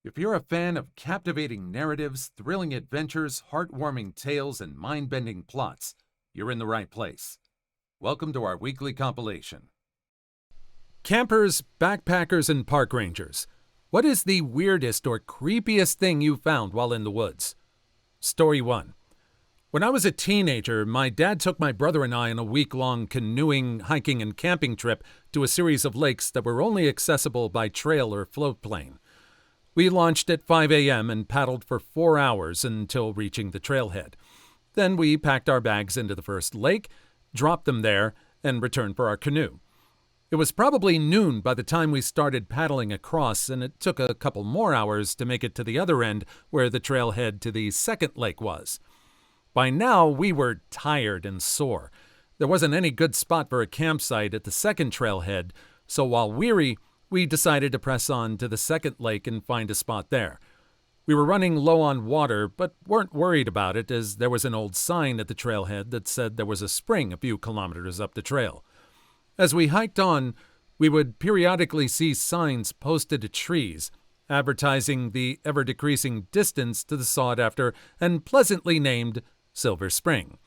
If you're a fan of captivating narratives, thrilling adventures, heartwarming tales, and mind-bending plots, you're in the right place. Welcome to our weekly compilation. Campers, backpackers, and park rangers. What is the weirdest or creepiest thing you found while in the woods? Story 1. When I was a teenager, my dad took my brother and I on a week-long canoeing, hiking, and camping trip to a series of lakes that were only accessible by trail or float plane. We launched at 5 a.m. and paddled for 4 hours until reaching the trailhead. Then we packed our bags into the first lake, dropped them there, and returned for our canoe. It was probably noon by the time we started paddling across, and it took a couple more hours to make it to the other end where the trailhead to the second lake was. By now, we were tired and sore. There wasn't any good spot for a campsite at the second trailhead, so while weary, we decided to press on to the second lake and find a spot there. We were running low on water, but weren't worried about it as there was an old sign at the trailhead that said there was a spring a few kilometers up the trail. As we hiked on, we would periodically see signs posted to trees, advertising the ever-decreasing distance to the sought-after and pleasantly named Silver Spring.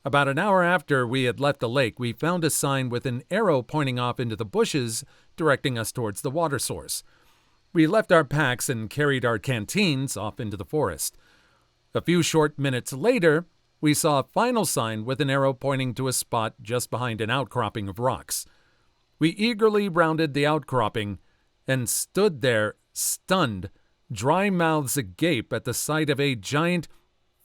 About an hour after we had left the lake, we found a sign with an arrow pointing off into the bushes, directing us towards the water source. We left our packs and carried our canteens off into the forest. A few short minutes later, we saw a final sign with an arrow pointing to a spot just behind an outcropping of rocks. We eagerly rounded the outcropping and stood there, stunned, dry mouths agape at the sight of a giant,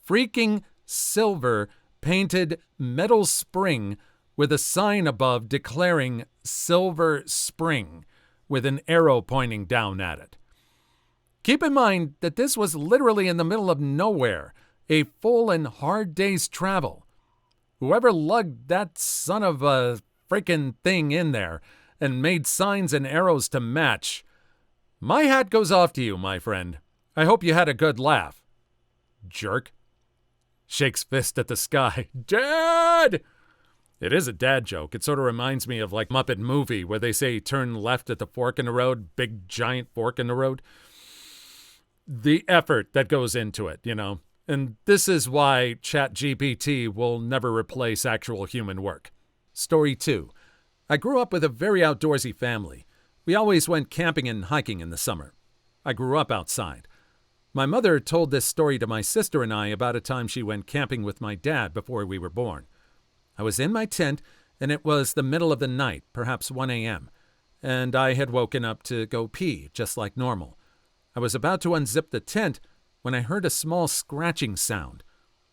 freaking silver painted metal spring with a sign above declaring Silver Spring, with an arrow pointing down at it. Keep in mind that this was literally in the middle of nowhere, a full and hard day's travel. Whoever lugged that son of a frickin' thing in there and made signs and arrows to match, my hat goes off to you, my friend. I hope you had a good laugh. Jerk. Shakes fist at the sky. Dad! It is a dad joke. It sort of reminds me of like Muppet Movie where they say turn left at the fork in the road, big giant fork in the road. The effort that goes into it, you know. And this is why ChatGPT will never replace actual human work. Story 2. I grew up with a very outdoorsy family. We always went camping and hiking in the summer. I grew up outside. My mother told this story to my sister and I about a time she went camping with my dad before we were born. I was in my tent, and it was the middle of the night, perhaps 1 a.m., and I had woken up to go pee, just like normal. I was about to unzip the tent when I heard a small scratching sound.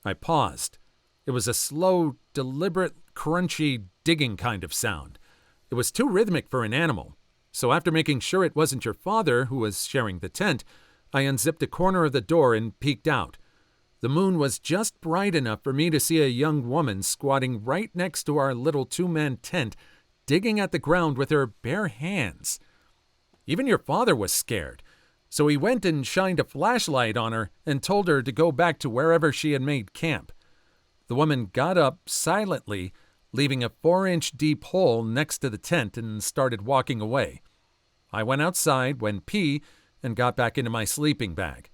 I paused. It was a slow, deliberate, crunchy, digging kind of sound. It was too rhythmic for an animal, so after making sure it wasn't your father who was sharing the tent, I unzipped a corner of the door and peeked out. The moon was just bright enough for me to see a young woman squatting right next to our little two-man tent, digging at the ground with her bare hands. Even your father was scared, so he went and shined a flashlight on her and told her to go back to wherever she had made camp. The woman got up silently, leaving a 4-inch deep hole next to the tent and started walking away. I went outside, went pee, and got back into my sleeping bag.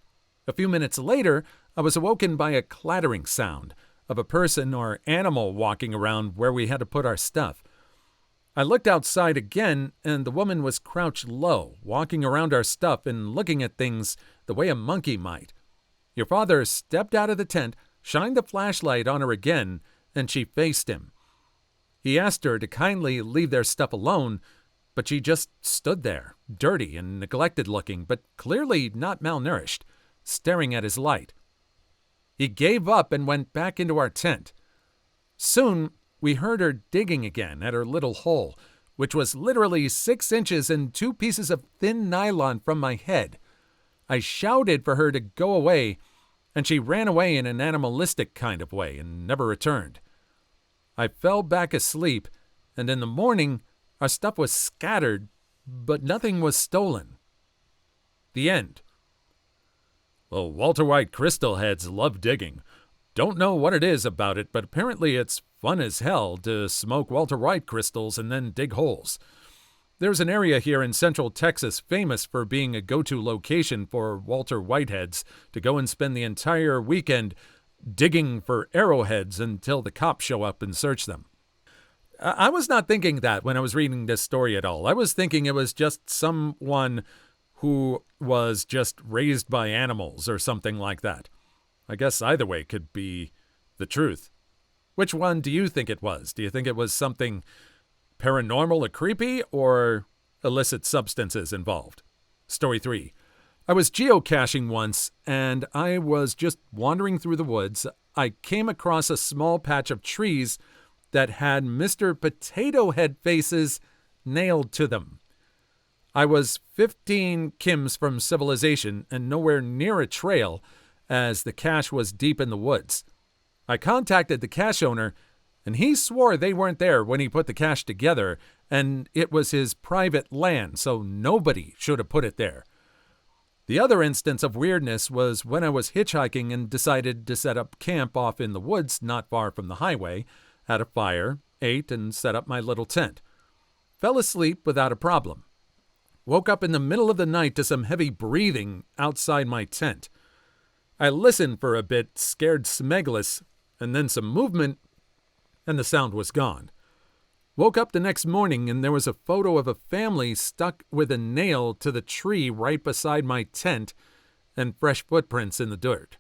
A few minutes later, I was awoken by a clattering sound of a person or animal walking around where we had to put our stuff. I looked outside again, and the woman was crouched low, walking around our stuff and looking at things the way a monkey might. Your father stepped out of the tent, shined the flashlight on her again, and she faced him. He asked her to kindly leave their stuff alone, but she just stood there, dirty and neglected-looking, but clearly not malnourished, staring at his light. He gave up and went back into our tent. Soon, we heard her digging again at her little hole, which was literally 6 inches and 2 pieces of thin nylon from my head. I shouted for her to go away, and she ran away in an animalistic kind of way and never returned. I fell back asleep, and in the morning, our stuff was scattered, but nothing was stolen. The end. Well, Walter White crystal heads love digging. Don't know what it is about it, but apparently it's fun as hell to smoke Walter White crystals and then dig holes. There's an area here in central Texas famous for being a go-to location for Walter Whiteheads to go and spend the entire weekend digging for arrowheads until the cops show up and search them. I was not thinking that when I was reading this story at all. I was thinking it was just someone who was just raised by animals or something like that. I guess either way could be the truth. Which one do you think it was? Do you think it was something paranormal or creepy, or illicit substances involved? Story 3. I was geocaching once, and I was just wandering through the woods. I came across a small patch of trees that had Mr. Potato Head faces nailed to them. I was 15 kims from civilization and nowhere near a trail, as the cache was deep in the woods. I contacted the cache owner, and he swore they weren't there when he put the cache together, and it was his private land, so nobody should have put it there. The other instance of weirdness was when I was hitchhiking and decided to set up camp off in the woods not far from the highway, had a fire, ate, and set up my little tent. Fell asleep without a problem. Woke up in the middle of the night to some heavy breathing outside my tent. I listened for a bit, scared smegless, and then some movement, and the sound was gone. Woke up the next morning, and there was a photo of a family stuck with a nail to the tree right beside my tent and fresh footprints in the dirt.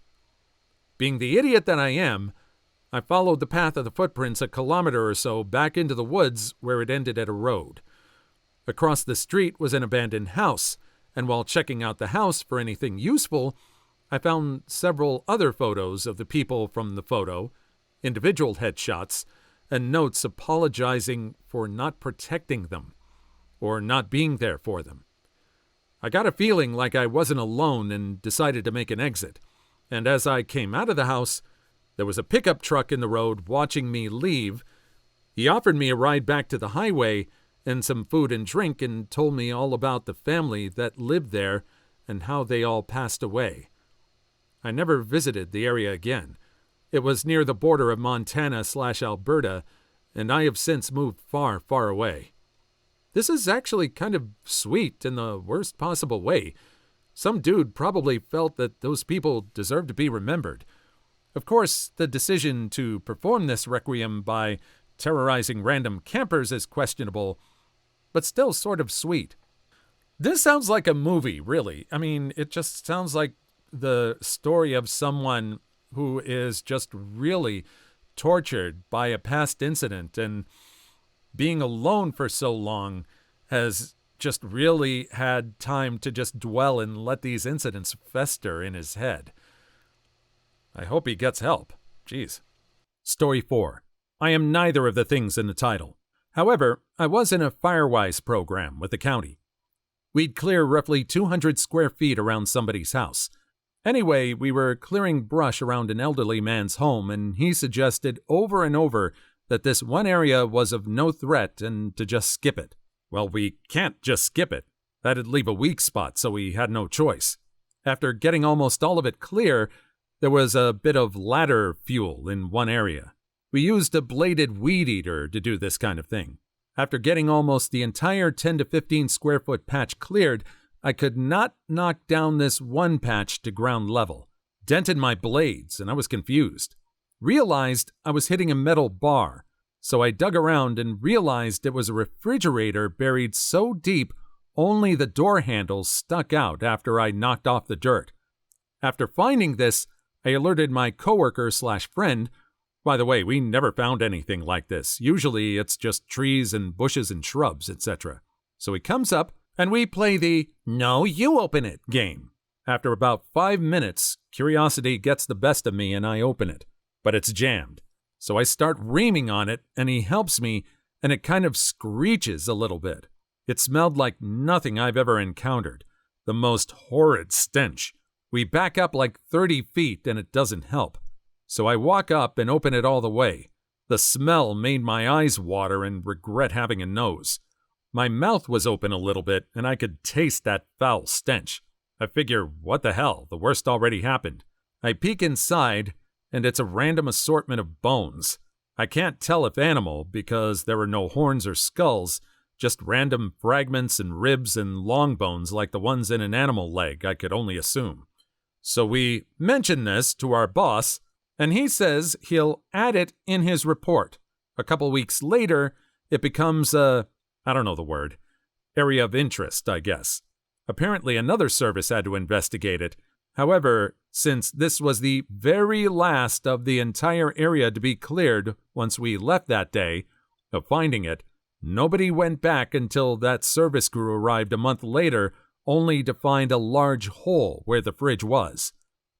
Being the idiot that I am, I followed the path of the footprints a kilometer or so back into the woods where it ended at a road. Across the street was an abandoned house, and while checking out the house for anything useful, I found several other photos of the people from the photo, individual headshots, and notes apologizing for not protecting them or not being there for them. I got a feeling like I wasn't alone and decided to make an exit, and as I came out of the house, there was a pickup truck in the road watching me leave. He offered me a ride back to the highway and some food and drink and told me all about the family that lived there and how they all passed away. I never visited the area again. It was near the border of Montana/Alberta, and I have since moved far, far away. This is actually kind of sweet in the worst possible way. Some dude probably felt that those people deserve to be remembered. Of course, the decision to perform this requiem by terrorizing random campers is questionable, but still sort of sweet. This sounds like a movie, really. I mean, it just sounds like the story of someone who is just really tortured by a past incident, and being alone for so long has just really had time to just dwell and let these incidents fester in his head. I hope he gets help. Jeez. Story 4. I am neither of the things in the title. However, I was in a Firewise program with the county. We'd clear roughly 200 square feet around somebody's house. Anyway, we were clearing brush around an elderly man's home, and he suggested over and over that this one area was of no threat and to just skip it. Well, we can't just skip it. That'd leave a weak spot, so we had no choice. After getting almost all of it clear, there was a bit of ladder fuel in one area. We used a bladed weed eater to do this kind of thing. After getting almost the entire 10 to 15 square foot patch cleared, I could not knock down this one patch to ground level. Dented my blades, and I was confused. Realized I was hitting a metal bar, so I dug around and realized it was a refrigerator buried so deep only the door handles stuck out after I knocked off the dirt. After finding this, I alerted my coworker/friend. By the way, we never found anything like this. Usually it's just trees and bushes and shrubs, etc. So he comes up, and we play the "No, you open it" game. After about 5 minutes, curiosity gets the best of me and I open it. But it's jammed. So I start reaming on it, and he helps me, and it kind of screeches a little bit. It smelled like nothing I've ever encountered. The most horrid stench. We back up like 30 feet, and it doesn't help. So I walk up and open it all the way. The smell made my eyes water and regret having a nose. My mouth was open a little bit, and I could taste that foul stench. I figure, what the hell, the worst already happened. I peek inside, and it's a random assortment of bones. I can't tell if animal, because there are no horns or skulls, just random fragments and ribs and long bones like the ones in an animal leg, I could only assume. So we mention this to our boss, and he says he'll add it in his report. A couple weeks later, it becomes I don't know the word, area of interest, I guess. Apparently another service had to investigate it. However, since this was the very last of the entire area to be cleared once we left that day of finding it, nobody went back until that service crew arrived a month later, only to find a large hole where the fridge was.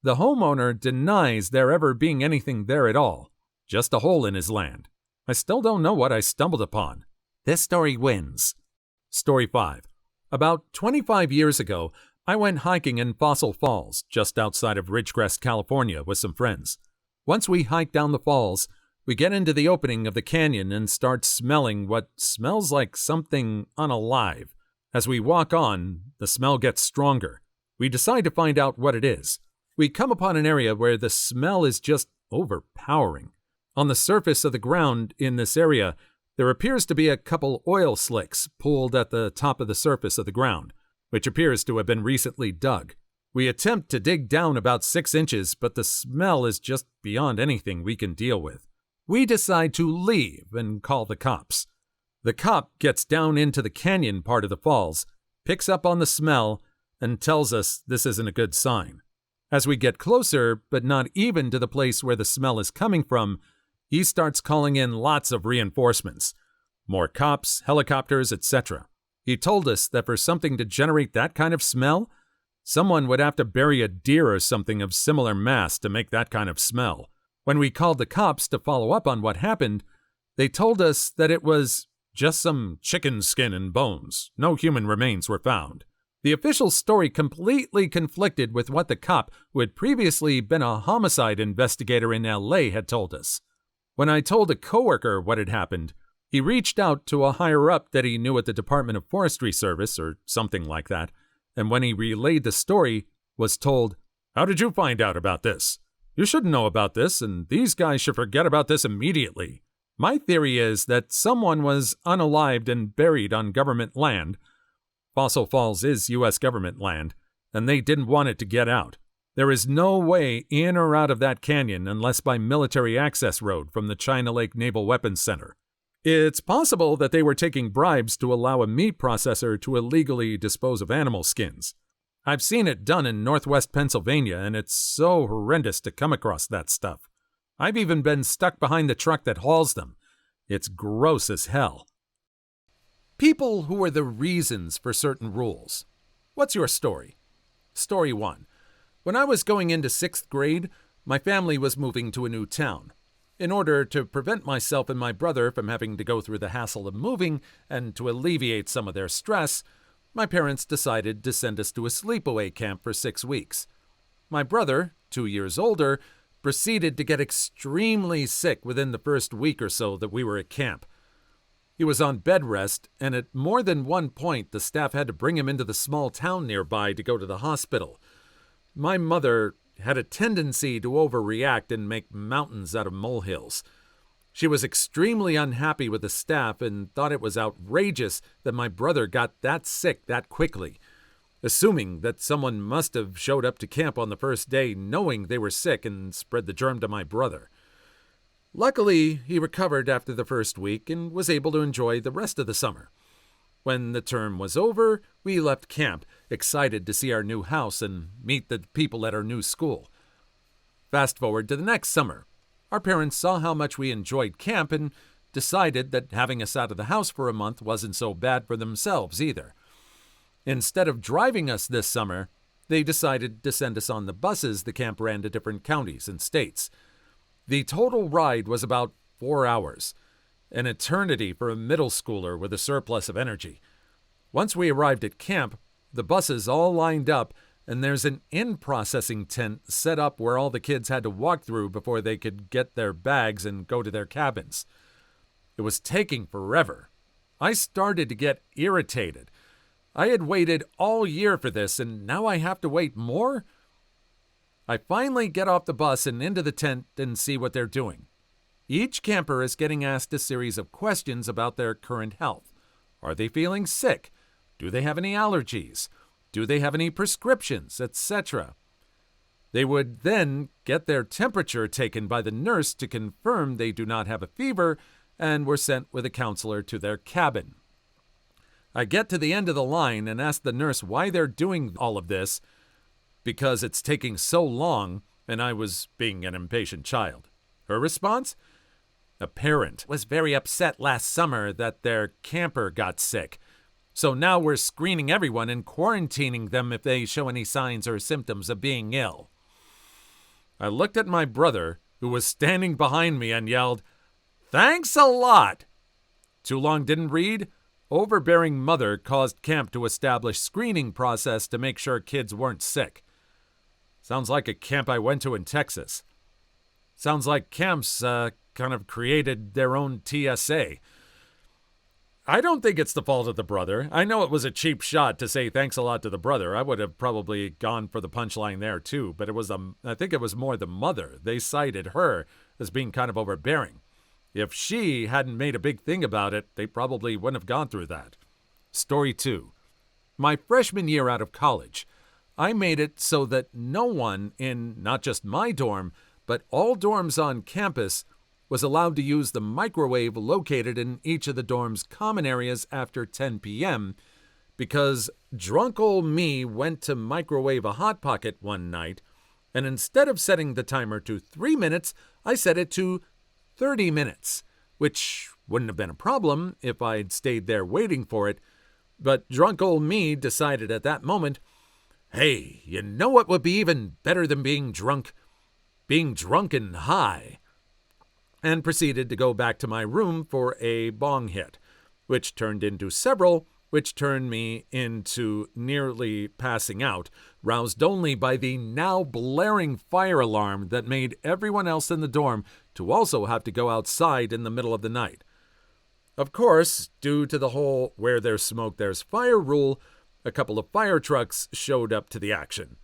The homeowner denies there ever being anything there at all, just a hole in his land. I still don't know what I stumbled upon. This story wins. Story 5. About 25 years ago, I went hiking in Fossil Falls, just outside of Ridgecrest, California, with some friends. Once we hike down the falls, we get into the opening of the canyon and start smelling what smells like something unalive. As we walk on, the smell gets stronger. We decide to find out what it is. We come upon an area where the smell is just overpowering. On the surface of the ground in this area, there appears to be a couple oil slicks pooled at the top of the surface of the ground, which appears to have been recently dug. We attempt to dig down about 6 inches, but the smell is just beyond anything we can deal with. We decide to leave and call the cops. The cop gets down into the canyon part of the falls, picks up on the smell, and tells us this isn't a good sign. As we get closer, but not even to the place where the smell is coming from, he starts calling in lots of reinforcements. More cops, helicopters, etc. He told us that for something to generate that kind of smell, someone would have to bury a deer or something of similar mass to make that kind of smell. When we called the cops to follow up on what happened, they told us that it was just some chicken skin and bones. No human remains were found. The official story completely conflicted with what the cop, who had previously been a homicide investigator in LA, had told us. When I told a coworker what had happened, he reached out to a higher-up that he knew at the Department of Forestry Service or something like that, and when he relayed the story, was told, "How did you find out about this? You shouldn't know about this, and these guys should forget about this immediately." My theory is that someone was unalived and buried on government land. Fossil Falls is U.S. government land, and they didn't want it to get out. There is no way in or out of that canyon unless by military access road from the China Lake Naval Weapons Center. It's possible that they were taking bribes to allow a meat processor to illegally dispose of animal skins. I've seen it done in northwest Pennsylvania, and it's so horrendous to come across that stuff. I've even been stuck behind the truck that hauls them. It's gross as hell. People who are the reasons for certain rules. What's your story? Story 1. When I was going into 6th grade, my family was moving to a new town. In order to prevent myself and my brother from having to go through the hassle of moving and to alleviate some of their stress, my parents decided to send us to a sleepaway camp for 6 weeks. My brother, 2 years older, proceeded to get extremely sick within the first week or so that we were at camp. He was on bed rest, and at more than one point the staff had to bring him into the small town nearby to go to the hospital. My mother had a tendency to overreact and make mountains out of molehills. She was extremely unhappy with the staff and thought it was outrageous that my brother got that sick that quickly, assuming that someone must have showed up to camp on the first day knowing they were sick and spread the germ to my brother. Luckily, he recovered after the first week and was able to enjoy the rest of the summer. When the term was over, we left camp, excited to see our new house and meet the people at our new school. Fast forward to the next summer. Our parents saw how much we enjoyed camp and decided that having us out of the house for a month wasn't so bad for themselves either. Instead of driving us this summer, they decided to send us on the buses the camp ran to different counties and states. The total ride was about 4 hours. An eternity for a middle schooler with a surplus of energy. Once we arrived at camp, the buses all lined up, and there's an in-processing tent set up where all the kids had to walk through before they could get their bags and go to their cabins. It was taking forever. I started to get irritated. I had waited all year for this, and now I have to wait more? I finally get off the bus and into the tent and see what they're doing. Each camper is getting asked a series of questions about their current health. Are they feeling sick? Do they have any allergies? Do they have any prescriptions, etc.? They would then get their temperature taken by the nurse to confirm they do not have a fever and were sent with a counselor to their cabin. I get to the end of the line and ask the nurse why they're doing all of this, because it's taking so long, and I was being an impatient child. Her response? A parent was very upset last summer that their camper got sick. So now we're screening everyone and quarantining them if they show any signs or symptoms of being ill. I looked at my brother, who was standing behind me, and yelled, "Thanks a lot!" Too long didn't read. Overbearing mother caused camp to establish screening process to make sure kids weren't sick. Sounds like a camp I went to in Texas. Sounds like camps kind of created their own TSA. I don't think it's the fault of the brother. I know it was a cheap shot to say thanks a lot to the brother. I would have probably gone for the punchline there too, but I think it was more the mother. They cited her as being kind of overbearing. If she hadn't made a big thing about it, they probably wouldn't have gone through that. Story 2. My freshman year out of college, I made it so that no one in not just my dorm, but all dorms on campus was allowed to use the microwave located in each of the dorm's common areas after 10 p.m. because drunk old me went to microwave a Hot Pocket one night, and instead of setting the timer to 3 minutes, I set it to 30 minutes, which wouldn't have been a problem if I'd stayed there waiting for it, but drunk old me decided at that moment, hey, you know what would be even better than being drunk? Being drunk and high. And proceeded to go back to my room for a bong hit, which turned into several, which turned me into nearly passing out, roused only by the now blaring fire alarm that made everyone else in the dorm to also have to go outside in the middle of the night. Of course, due to the whole where there's smoke, there's fire rule, a couple of fire trucks showed up to the action.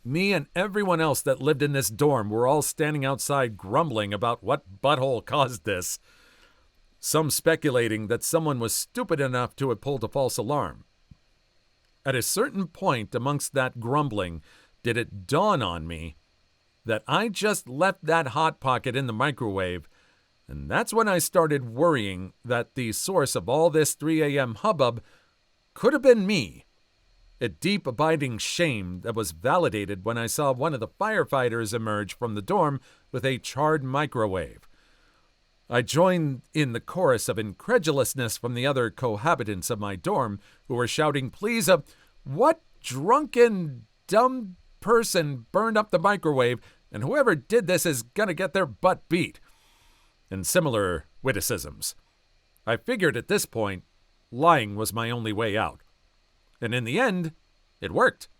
Me and everyone else that lived in this dorm were all standing outside grumbling about what butthole caused this. Some speculating that someone was stupid enough to have pulled a false alarm. At a certain point amongst that grumbling, did it dawn on me that I just left that Hot Pocket in the microwave, and that's when I started worrying that the source of all this 3 a.m. hubbub could have been me. A deep, abiding shame that was validated when I saw one of the firefighters emerge from the dorm with a charred microwave. I joined in the chorus of incredulousness from the other cohabitants of my dorm who were shouting, please, what drunken, dumb person burned up the microwave, and whoever did this is gonna get their butt beat. And similar witticisms. I figured at this point, lying was my only way out. And in the end, it worked.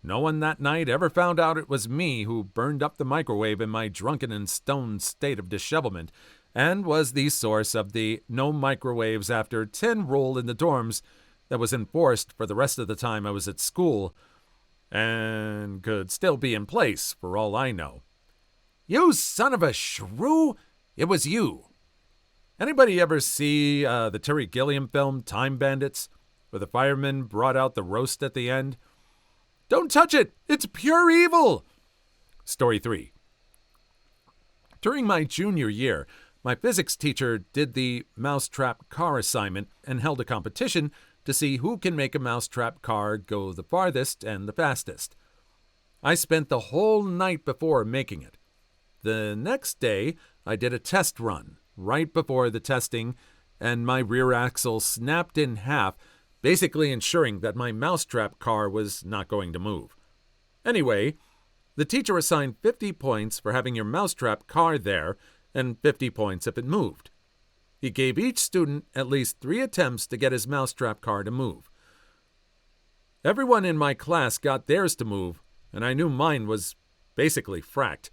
No one that night ever found out it was me who burned up the microwave in my drunken and stoned state of dishevelment, and was the source of the no microwaves after 10 rule in the dorms that was enforced for the rest of the time I was at school, and could still be in place for all I know. You son of a shrew! It was you. Anybody ever see the Terry Gilliam film Time Bandits, where the firemen brought out the roast at the end? Don't touch it! It's pure evil! Story 3. During my junior year, my physics teacher did the mousetrap car assignment and held a competition to see who can make a mousetrap car go the farthest and the fastest. I spent the whole night before making it. The next day, I did a test run right before the testing, and my rear axle snapped in half, basically ensuring that my mousetrap car was not going to move. Anyway, the teacher assigned 50 points for having your mousetrap car there, and 50 points if it moved. He gave each student at least 3 attempts to get his mousetrap car to move. Everyone in my class got theirs to move, and I knew mine was basically fracked.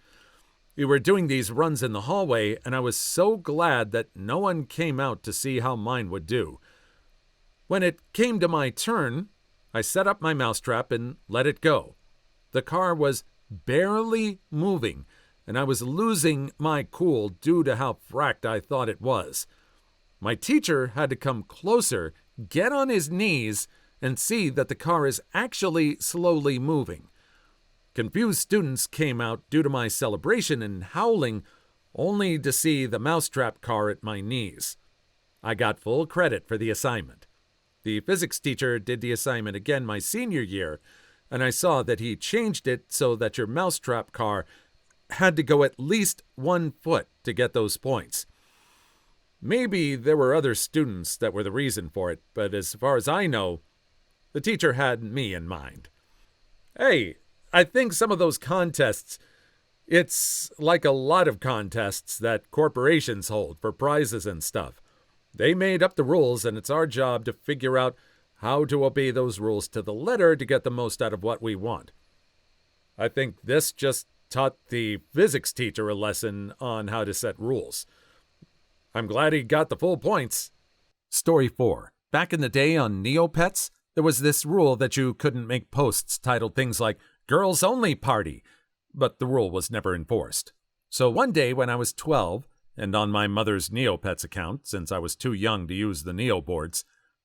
We were doing these runs in the hallway, and I was so glad that no one came out to see how mine would do. When it came to my turn, I set up my mousetrap and let it go. The car was barely moving, and I was losing my cool due to how fracked I thought it was. My teacher had to come closer, get on his knees, and see that the car is actually slowly moving. Confused students came out due to my celebration and howling, only to see the mousetrap car at my knees. I got full credit for the assignment. The physics teacher did the assignment again my senior year, and I saw that he changed it so that your mousetrap car had to go at least 1 foot to get those points. Maybe there were other students that were the reason for it, but as far as I know, the teacher had me in mind. Hey, I think some of those contests, it's like a lot of contests that corporations hold for prizes and stuff. They made up the rules, and it's our job to figure out how to obey those rules to the letter to get the most out of what we want. I think this just taught the physics teacher a lesson on how to set rules. I'm glad he got the full points. Story 4. Back in the day on Neopets, there was this rule that you couldn't make posts titled things like Girls Only Party, but the rule was never enforced. So one day when I was 12, and on my mother's Neopets account, since I was too young to use the Neo boards,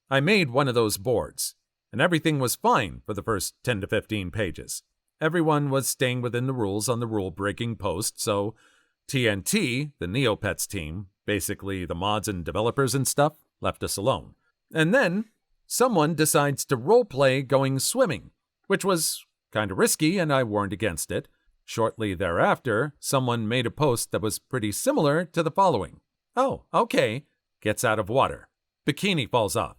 I made one of those boards, and everything was fine for the first 10 to 15 pages. Everyone was staying within the rules on the rule-breaking post, so TNT, the Neopets team, basically the mods and developers and stuff, left us alone. And then someone decides to roleplay going swimming, which was kind of risky, and I warned against it. Shortly thereafter, someone made a post that was pretty similar to the following. Oh, okay. Gets out of water. Bikini falls off.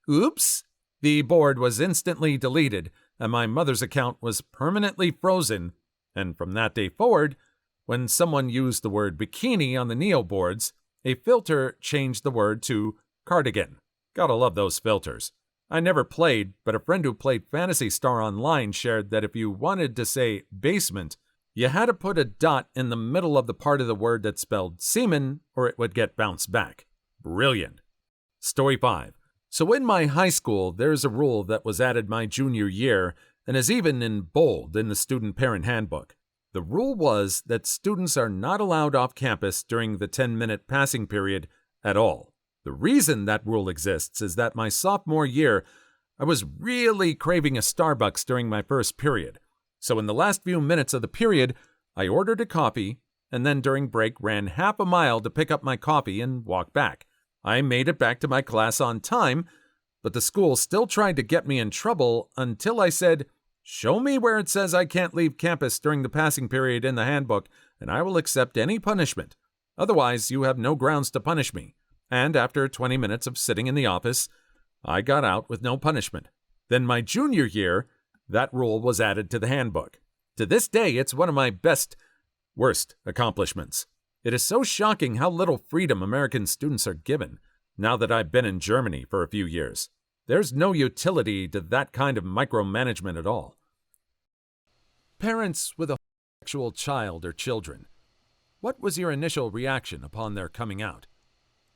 Oops. The board was instantly deleted, and my mother's account was permanently frozen, and from that day forward, when someone used the word bikini on the Neo boards, a filter changed the word to cardigan. Gotta love those filters. I never played, but a friend who played Phantasy Star Online shared that if you wanted to say basement, you had to put a dot in the middle of the part of the word that spelled semen, or it would get bounced back. Brilliant. Story 5. So in my high school, there's a rule that was added my junior year and is even in bold in the student parent handbook. The rule was that students are not allowed off campus during the 10-minute passing period at all. The reason that rule exists is that my sophomore year, I was really craving a Starbucks during my first period. So in the last few minutes of the period, I ordered a coffee, and then during break ran half a mile to pick up my coffee and walk back. I made it back to my class on time, but the school still tried to get me in trouble until I said, "Show me where it says I can't leave campus during the passing period in the handbook, and I will accept any punishment. Otherwise, you have no grounds to punish me." And after 20 minutes of sitting in the office, I got out with no punishment. Then my junior year, that rule was added to the handbook. To this day, it's one of my worst accomplishments. It is so shocking how little freedom American students are given, now that I've been in Germany for a few years. There's no utility to that kind of micromanagement at all. Parents with a homosexual child or children. What was your initial reaction upon their coming out?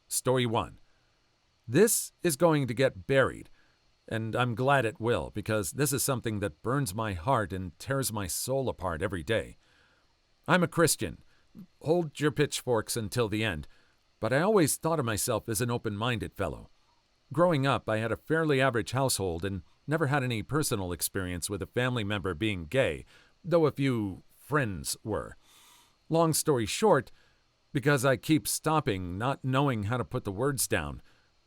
Story 1. This is going to get buried, and I'm glad it will, because this is something that burns my heart and tears my soul apart every day. I'm a Christian. Hold your pitchforks until the end, but I always thought of myself as an open-minded fellow. Growing up, I had a fairly average household and never had any personal experience with a family member being gay, though a few friends were. Long story short, because I keep stopping, not knowing how to put the words down,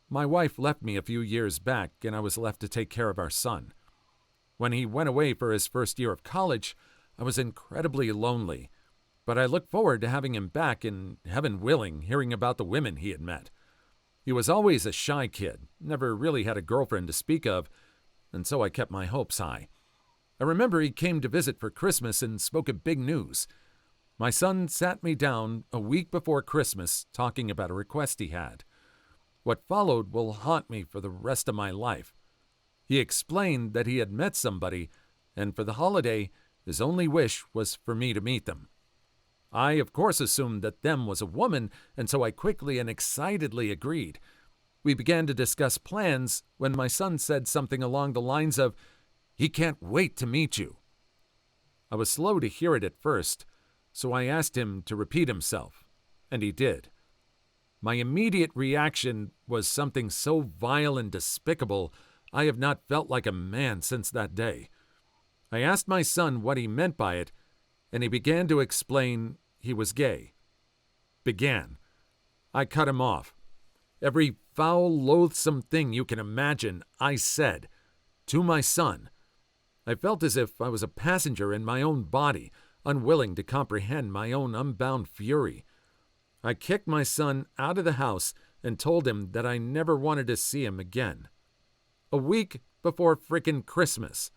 my wife left me a few years back, and I was left to take care of our son. When he went away for his first year of college, I was incredibly lonely, but I looked forward to having him back and, heaven willing, hearing about the women he had met. He was always a shy kid, never really had a girlfriend to speak of, and so I kept my hopes high. I remember he came to visit for Christmas and spoke of big news. My son sat me down a week before Christmas talking about a request he had. What followed will haunt me for the rest of my life. He explained that he had met somebody, and for the holiday, his only wish was for me to meet them. I, of course, assumed that them was a woman, and so I quickly and excitedly agreed. We began to discuss plans when my son said something along the lines of, "He can't wait to meet you." I was slow to hear it at first, so I asked him to repeat himself, and he did. My immediate reaction was something so vile and despicable, I have not felt like a man since that day. I asked my son what he meant by it, and he began to explain he was gay. Began. I cut him off. Every foul, loathsome thing you can imagine, I said. To my son. I felt as if I was a passenger in my own body, unwilling to comprehend my own unbound fury. I kicked my son out of the house and told him that I never wanted to see him again. A week before frickin' Christmas,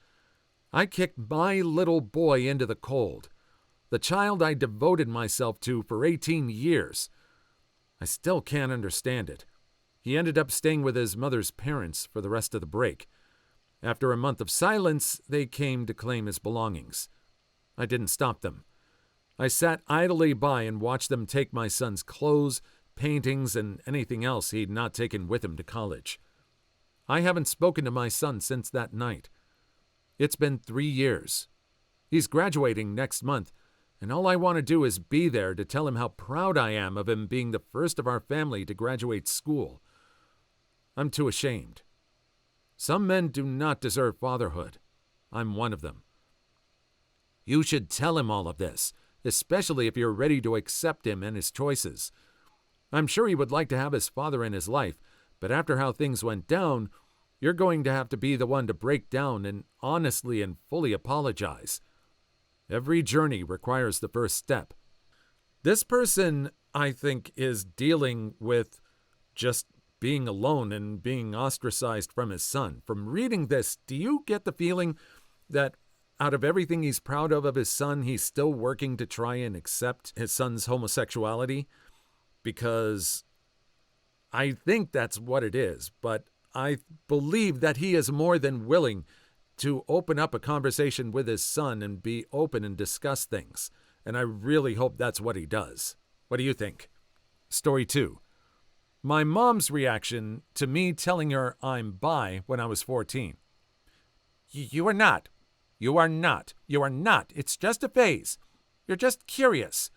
I kicked my little boy into the cold, the child I devoted myself to for 18 years. I still can't understand it. He ended up staying with his mother's parents for the rest of the break. After a month of silence, they came to claim his belongings. I didn't stop them. I sat idly by and watched them take my son's clothes, paintings, and anything else he'd not taken with him to college. I haven't spoken to my son since that night. It's been 3 years. He's graduating next month, and all I want to do is be there to tell him how proud I am of him being the first of our family to graduate school. I'm too ashamed. Some men do not deserve fatherhood. I'm one of them. You should tell him all of this, especially if you're ready to accept him and his choices. I'm sure he would like to have his father in his life, but after how things went down, you're going to have to be the one to break down and honestly and fully apologize. Every journey requires the first step. This person, I think, is dealing with just being alone and being ostracized from his son. From reading this, do you get the feeling that out of everything he's proud of his son, he's still working to try and accept his son's homosexuality? Because I think that's what it is, but I believe that he is more than willing to open up a conversation with his son and be open and discuss things. And I really hope that's what he does. What do you think? Story 2. My mom's reaction to me telling her I'm bi when I was 14. You are not. You are not. You are not. It's just a phase. You're just curious.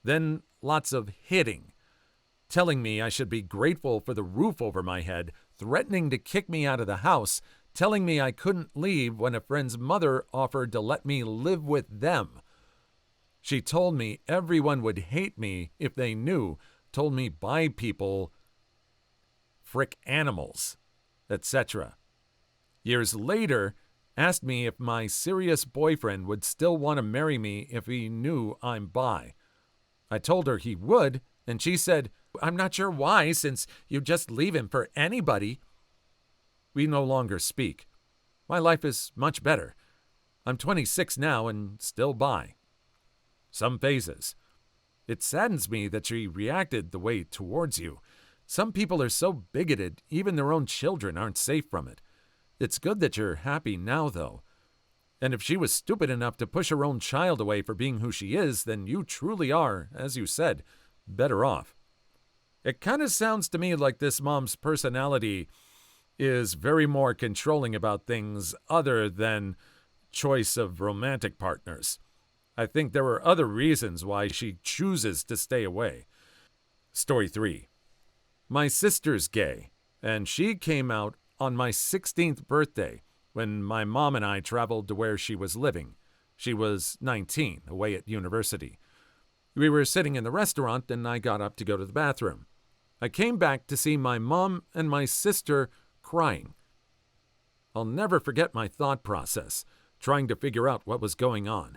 Then lots of hitting, telling me I should be grateful for the roof over my head, threatening to kick me out of the house, telling me I couldn't leave when a friend's mother offered to let me live with them. She told me everyone would hate me if they knew, told me bi people, frick animals, etc. Years later, asked me if my serious boyfriend would still want to marry me if he knew I'm bi. I told her he would, and she said, I'm not sure why, since you just leave him for anybody. We no longer speak. My life is much better. I'm 26 now and still bi. Some phases. It saddens me that she reacted the way towards you. Some people are so bigoted, even their own children aren't safe from it. It's good that you're happy now, though. And if she was stupid enough to push her own child away for being who she is, then you truly are, as you said, better off. It kind of sounds to me like this mom's personality is very more controlling about things other than choice of romantic partners. I think there are other reasons why she chooses to stay away. Story 3. My sister's gay, and she came out on my 16th birthday when my mom and I traveled to where she was living. She was 19, away at university. We were sitting in the restaurant, and I got up to go to the bathroom. I came back to see my mom and my sister crying. I'll never forget my thought process, trying to figure out what was going on.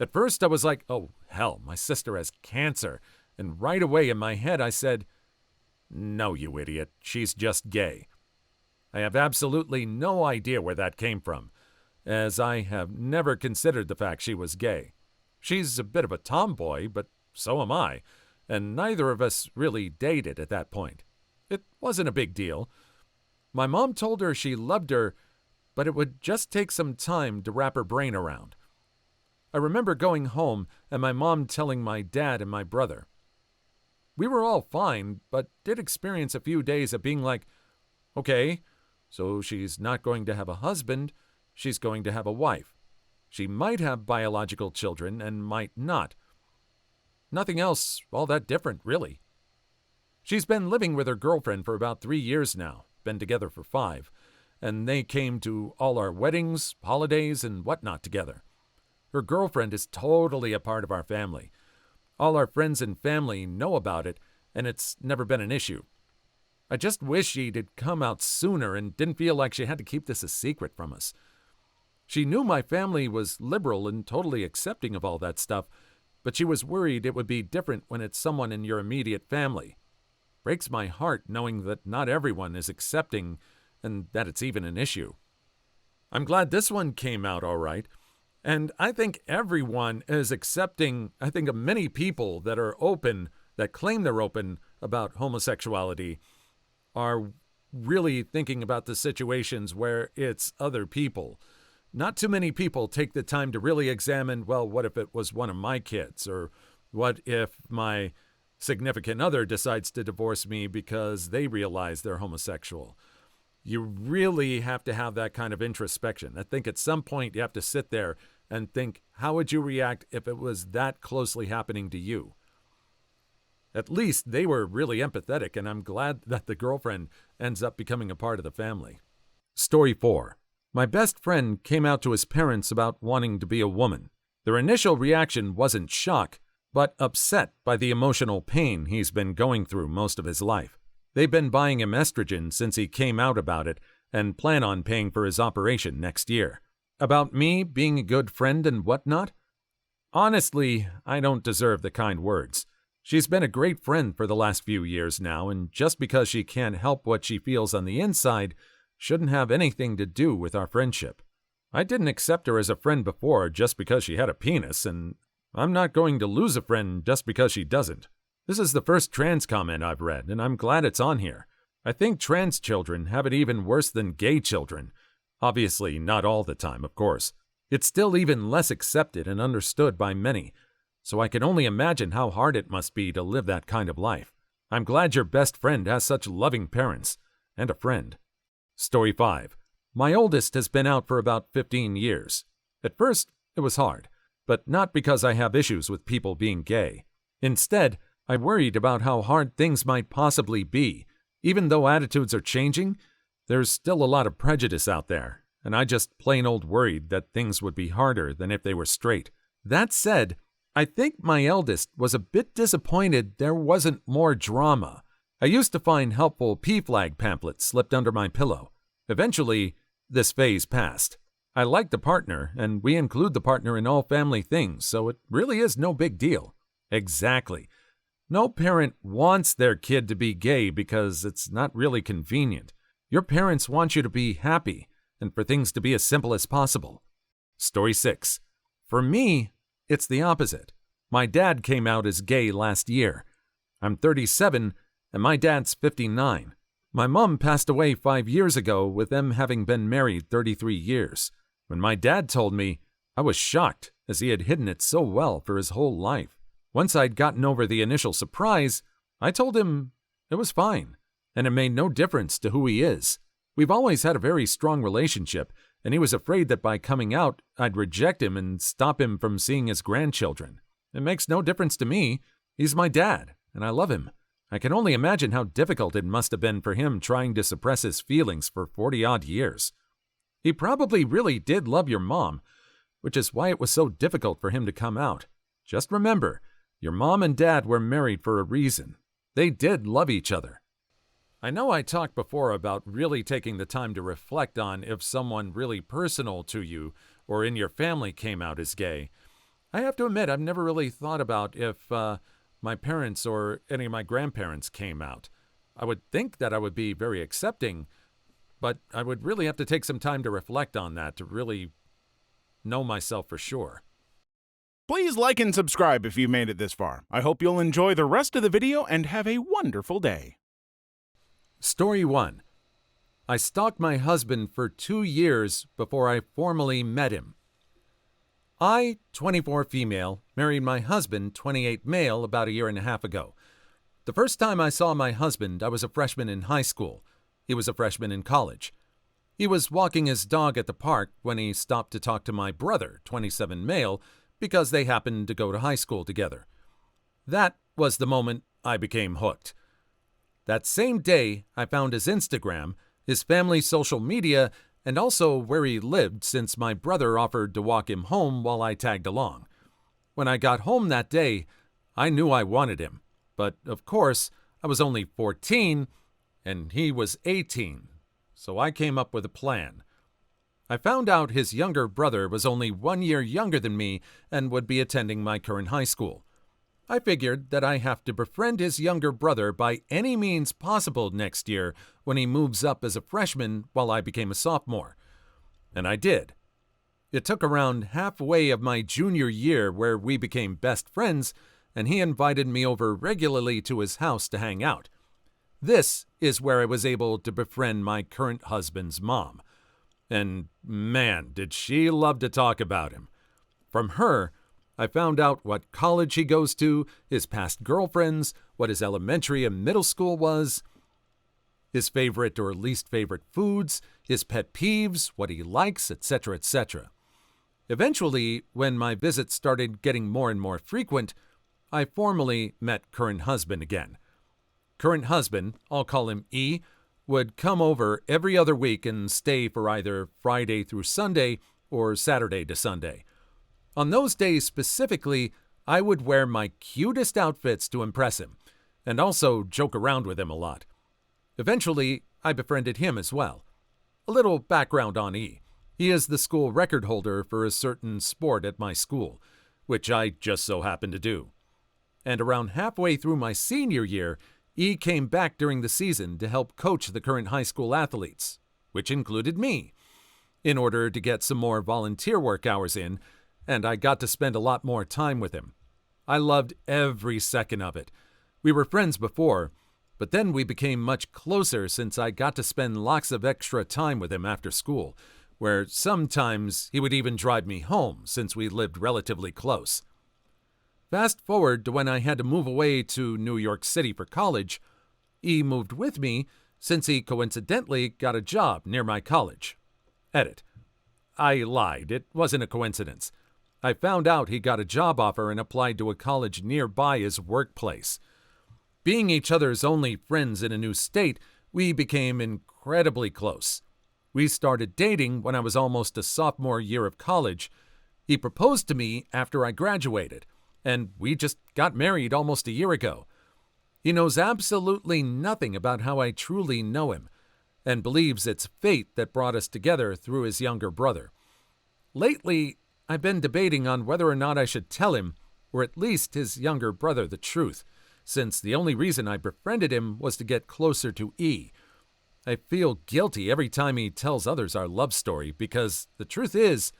At first, I was like, oh, hell, my sister has cancer. And right away in my head, I said, no, you idiot, she's just gay. I have absolutely no idea where that came from, as I have never considered the fact she was gay. She's a bit of a tomboy, but so am I, and neither of us really dated at that point. It wasn't a big deal. My mom told her she loved her, but it would just take some time to wrap her brain around. I remember going home and my mom telling my dad and my brother. We were all fine, but did experience a few days of being like, okay, so she's not going to have a husband, she's going to have a wife. She might have biological children and might not. Nothing else all that different, really. She's been living with her girlfriend for about 3 years now, been together for 5, and they came to all our weddings, holidays, and whatnot together. Her girlfriend is totally a part of our family. All our friends and family know about it, and it's never been an issue. I just wish she'd come out sooner and didn't feel like she had to keep this a secret from us. She knew my family was liberal and totally accepting of all that stuff, but she was worried it would be different when it's someone in your immediate family. Breaks my heart knowing that not everyone is accepting and that it's even an issue. I'm glad this one came out all right, and I think everyone is accepting. I think of many people that are open, that claim they're open about homosexuality, are really thinking about the situations where it's other people. Not too many people take the time to really examine, well, what if it was one of my kids? Or what if my significant other decides to divorce me because they realize they're homosexual? You really have to have that kind of introspection. I think at some point you have to sit there and think, how would you react if it was that closely happening to you? At least they were really empathetic, and I'm glad that the girlfriend ends up becoming a part of the family. Story 4. My best friend came out to his parents about wanting to be a woman. Their initial reaction wasn't shock, but upset by the emotional pain he's been going through most of his life. They've been buying him estrogen since he came out about it and plan on paying for his operation next year. About me being a good friend and whatnot? Honestly, I don't deserve the kind words. She's been a great friend for the last few years now, and just because she can't help what she feels on the inside shouldn't have anything to do with our friendship. I didn't accept her as a friend before just because she had a penis, and I'm not going to lose a friend just because she doesn't. This is the first trans comment I've read, and I'm glad it's on here. I think trans children have it even worse than gay children. Obviously, not all the time, of course. It's still even less accepted and understood by many, so I can only imagine how hard it must be to live that kind of life. I'm glad your best friend has such loving parents and a friend. Story 5. My oldest has been out for about 15 years. At first, it was hard, but not because I have issues with people being gay. Instead, I worried about how hard things might possibly be. Even though attitudes are changing, there's still a lot of prejudice out there, and I just plain old worried that things would be harder than if they were straight. That said, I think my eldest was a bit disappointed there wasn't more drama. I used to find helpful P-flag pamphlets slipped under my pillow. Eventually, this phase passed. I like the partner, and we include the partner in all family things, so it really is no big deal. Exactly. No parent wants their kid to be gay because it's not really convenient. Your parents want you to be happy and for things to be as simple as possible. Story 6. For me, it's the opposite. My dad came out as gay last year. I'm 37 and my dad's 59. My mom passed away 5 years ago with them having been married 33 years. When my dad told me, I was shocked as he had hidden it so well for his whole life. Once I'd gotten over the initial surprise, I told him it was fine, and it made no difference to who he is. We've always had a very strong relationship, and he was afraid that by coming out, I'd reject him and stop him from seeing his grandchildren. It makes no difference to me. He's my dad, and I love him. I can only imagine how difficult it must have been for him trying to suppress his feelings for 40-odd years. He probably really did love your mom, which is why it was so difficult for him to come out. Just remember, your mom and dad were married for a reason. They did love each other. I know I talked before about really taking the time to reflect on if someone really personal to you or in your family came out as gay. I have to admit, I've never really thought about if my parents or any of my grandparents came out. I would think that I would be very accepting, but I would really have to take some time to reflect on that to really know myself for sure. Please like and subscribe if you made it this far. I hope you'll enjoy the rest of the video and have a wonderful day. Story 1. I stalked my husband for 2 years before I formally met him. I, 24 female, married my husband, 28 male, about a year and a half ago. The first time I saw my husband, I was a freshman in high school. He was a freshman in college. He was walking his dog at the park when he stopped to talk to my brother, 27 male, because they happened to go to high school together. That was the moment I became hooked. That same day, I found his Instagram, his family's social media, and also where he lived since my brother offered to walk him home while I tagged along. When I got home that day, I knew I wanted him, but of course, I was only 14 and he was 18, so I came up with a plan. I found out his younger brother was only 1 year younger than me and would be attending my current high school. I figured that I have to befriend his younger brother by any means possible next year when he moves up as a freshman while I became a sophomore. And I did. It took around halfway of my junior year where we became best friends, and he invited me over regularly to his house to hang out. This is where I was able to befriend my current husband's mom. And man, did she love to talk about him. From her, I found out what college he goes to, his past girlfriends, what his elementary and middle school was, his favorite or least favorite foods, his pet peeves, what he likes, etc., etc. Eventually, when my visits started getting more and more frequent, I formally met current husband again. Current husband, I'll call him E, would come over every other week and stay for either Friday through Sunday or Saturday to Sunday. On those days specifically, I would wear my cutest outfits to impress him, and also joke around with him a lot. Eventually, I befriended him as well. A little background on E. He is the school record holder for a certain sport at my school, which I just so happened to do. And around halfway through my senior year, E came back during the season to help coach the current high school athletes, which included me, in order to get some more volunteer work hours in, and I got to spend a lot more time with him. I loved every second of it. We were friends before, but then we became much closer since I got to spend lots of extra time with him after school, where sometimes he would even drive me home since we lived relatively close. Fast forward to when I had to move away to New York City for college. E moved with me since he coincidentally got a job near my college. Edit. I lied. It wasn't a coincidence. I found out he got a job offer and applied to a college nearby his workplace. Being each other's only friends in a new state, we became incredibly close. We started dating when I was almost a sophomore year of college. He proposed to me after I graduated, and we just got married almost a year ago. He knows absolutely nothing about how I truly know him, and believes it's fate that brought us together through his younger brother. Lately, I've been debating on whether or not I should tell him, or at least his younger brother, the truth, since the only reason I befriended him was to get closer to E. I feel guilty every time he tells others our love story because the truth is,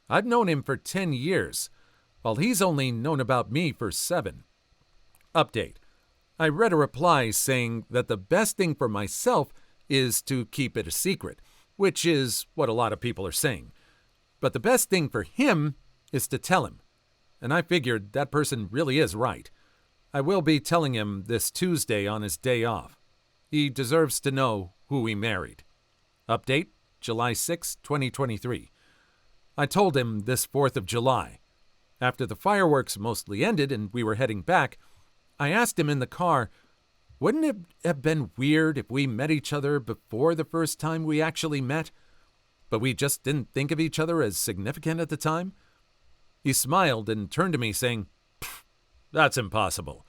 I've known him for 10 years, while he's only known about me for 7. Update. I read a reply saying that the best thing for myself is to keep it a secret, which is what a lot of people are saying. But the best thing for him is to tell him. And I figured that person really is right. I will be telling him this Tuesday on his day off. He deserves to know who we married. Update, July 6, 2023. I told him this 4th of July. After the fireworks mostly ended and we were heading back, I asked him in the car, wouldn't it have been weird if we met each other before the first time we actually met, but we just didn't think of each other as significant at the time? He smiled and turned to me saying, "That's impossible.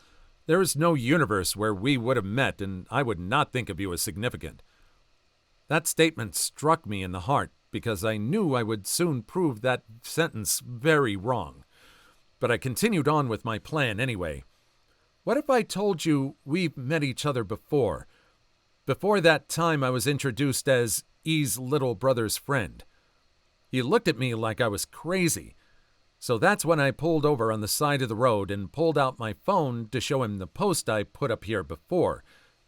There is no universe where we would have met and I would not think of you as significant." That statement struck me in the heart because I knew I would soon prove that sentence very wrong. But I continued on with my plan anyway. What if I told you we've met each other before? Before that time I was introduced as E's little brother's friend. He looked at me like I was crazy. So that's when I pulled over on the side of the road and pulled out my phone to show him the post I put up here before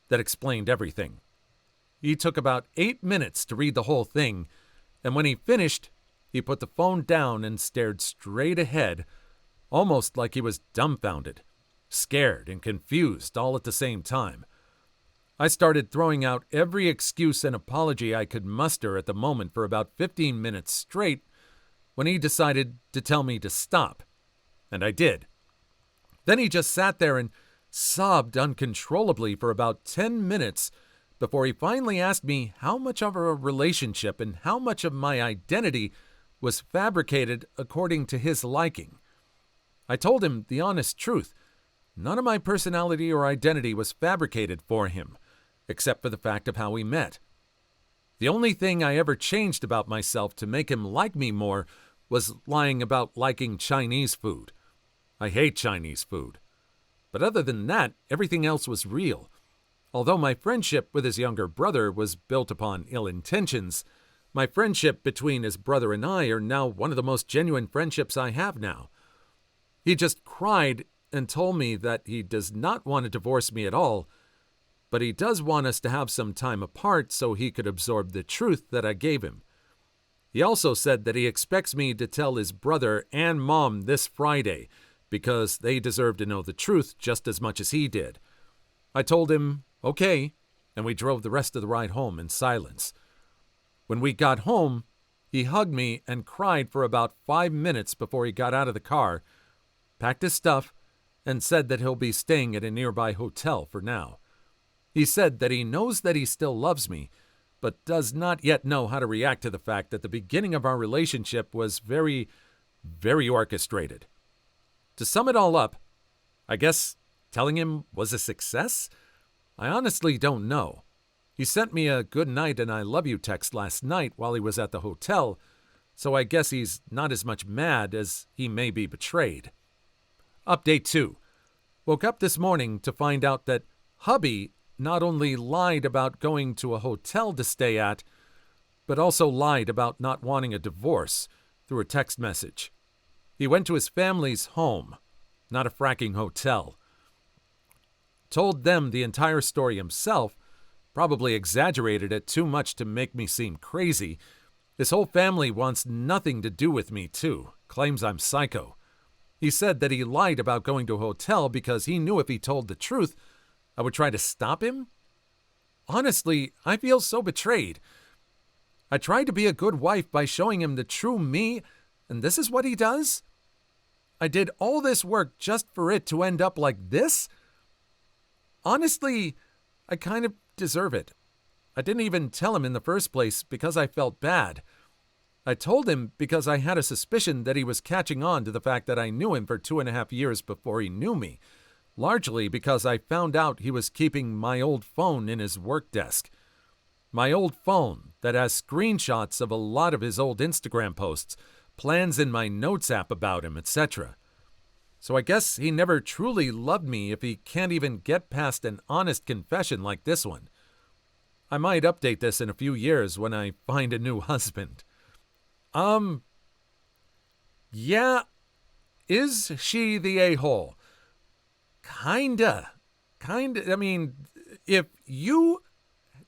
that explained everything. He took about 8 minutes to read the whole thing, and when he finished, he put the phone down and stared straight ahead, almost like he was dumbfounded, scared and confused all at the same time. I started throwing out every excuse and apology I could muster at the moment for about 15 minutes straight when he decided to tell me to stop. And I did. Then he just sat there and sobbed uncontrollably for about 10 minutes before he finally asked me how much of our relationship and how much of my identity was fabricated according to his liking. I told him the honest truth. None of my personality or identity was fabricated for him, except for the fact of how we met. The only thing I ever changed about myself to make him like me more was lying about liking Chinese food. I hate Chinese food. But other than that, everything else was real. Although my friendship with his younger brother was built upon ill intentions, my friendship between his brother and I are now one of the most genuine friendships I have now. He just cried and told me that he does not want to divorce me at all, but he does want us to have some time apart so he could absorb the truth that I gave him. He also said that he expects me to tell his brother and mom this Friday because they deserve to know the truth just as much as he did. I told him, okay, and we drove the rest of the ride home in silence. When we got home, he hugged me and cried for about 5 minutes before he got out of the car, packed his stuff, and said that he'll be staying at a nearby hotel for now. He said that he knows that he still loves me, but does not yet know how to react to the fact that the beginning of our relationship was very, very orchestrated. To sum it all up, I guess telling him was a success? I honestly don't know. He sent me a good night and I love you text last night while he was at the hotel, so I guess he's not as much mad as he may be betrayed. Update 2. Woke up this morning to find out that hubby not only lied about going to a hotel to stay at, but also lied about not wanting a divorce through a text message. He went to his family's home, not a fracking hotel. Told them the entire story himself, probably exaggerated it too much to make me seem crazy. His whole family wants nothing to do with me too, claims I'm psycho. He said that he lied about going to a hotel because he knew if he told the truth, I would try to stop him? Honestly, I feel so betrayed. I tried to be a good wife by showing him the true me, and this is what he does? I did all this work just for it to end up like this? Honestly, I kind of deserve it. I didn't even tell him in the first place because I felt bad. I told him because I had a suspicion that he was catching on to the fact that I knew him for 2.5 years before he knew me, largely because I found out he was keeping my old phone in his work desk. My old phone that has screenshots of a lot of his old Instagram posts, plans in my notes app about him, etc. So I guess he never truly loved me if he can't even get past an honest confession like this one. I might update this in a few years when I find a new husband. Yeah, is she the a-hole? Kinda. I mean, if you